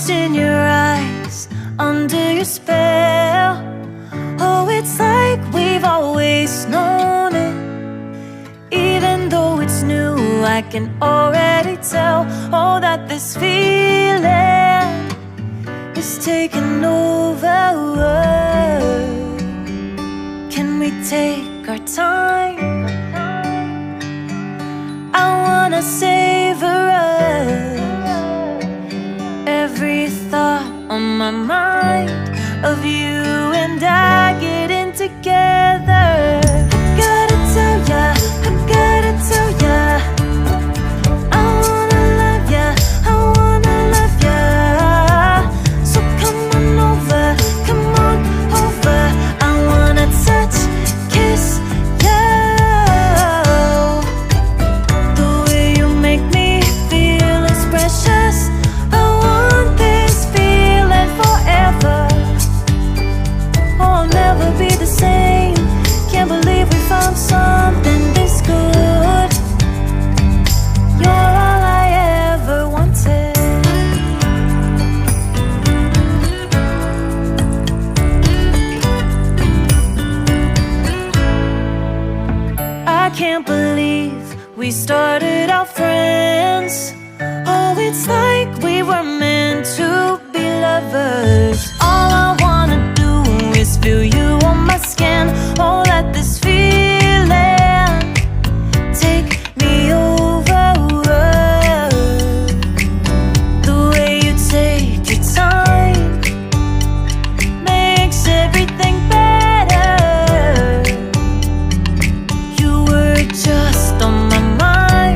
lost in your eyes, under your spell. Oh, it's like we've always known it. Even though it's new, I can already tell, oh, that this feeling is taking over. Can we take our time? I wanna savor us. Every thought on my mind of you and I getting together. I gotta tell ya, I gotta tell ya, I wanna love ya, I wanna love ya. So come on over, come on over. I wanna touch, kiss ya. The way you make me feel is precious. I want this feeling forever. Oh, I'll never be the same. Can't believe we found something this good. You're all I ever wanted. I can't believe we started out friends. Oh, it's like we were meant to be lovers. All I wanna do is feel you on my skin. Oh, let this feeling take me over. The way you take your time makes everything better. You were just on my mind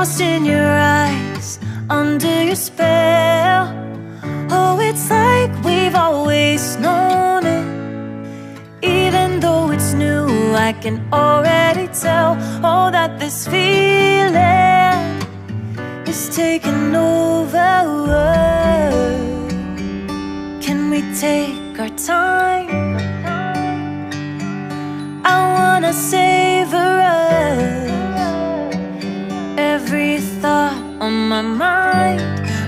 lost in your eyes, under your spell. Oh, it's like we've always known it. Even though it's new, I can already tell, oh, that this feeling is taking over. Can we take our time? I wanna savor us, every thought on my mind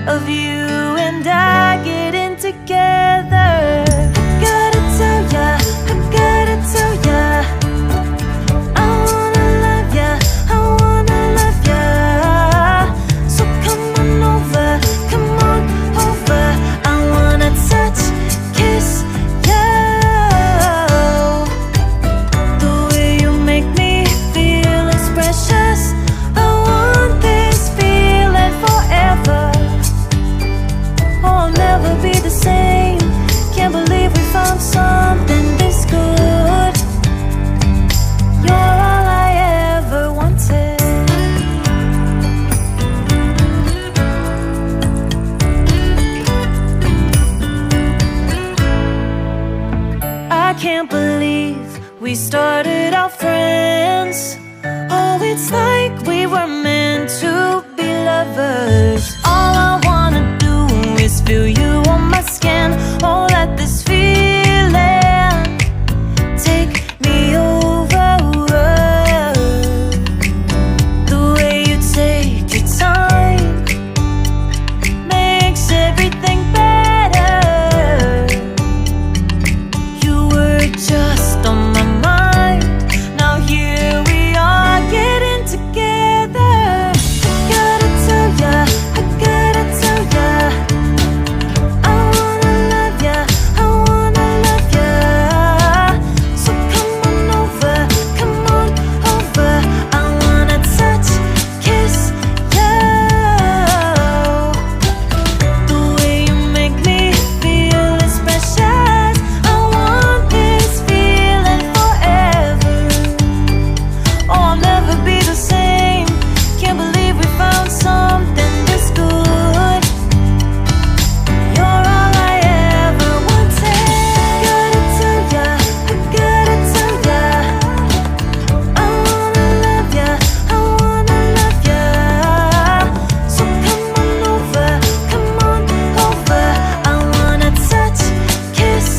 of you and I getting together. Gotta tell ya, I gotta tell ya, I wanna love ya, I wanna love ya. So come on over, come on over. I wanna touch, kiss you. The way you make me feel is precious. I want this feeling forever. Oh, I'll never be the same. Can't believe we found something this good. You're all I ever wanted. I can't believe we started out friends. Oh, it's like we were meant to be lovers.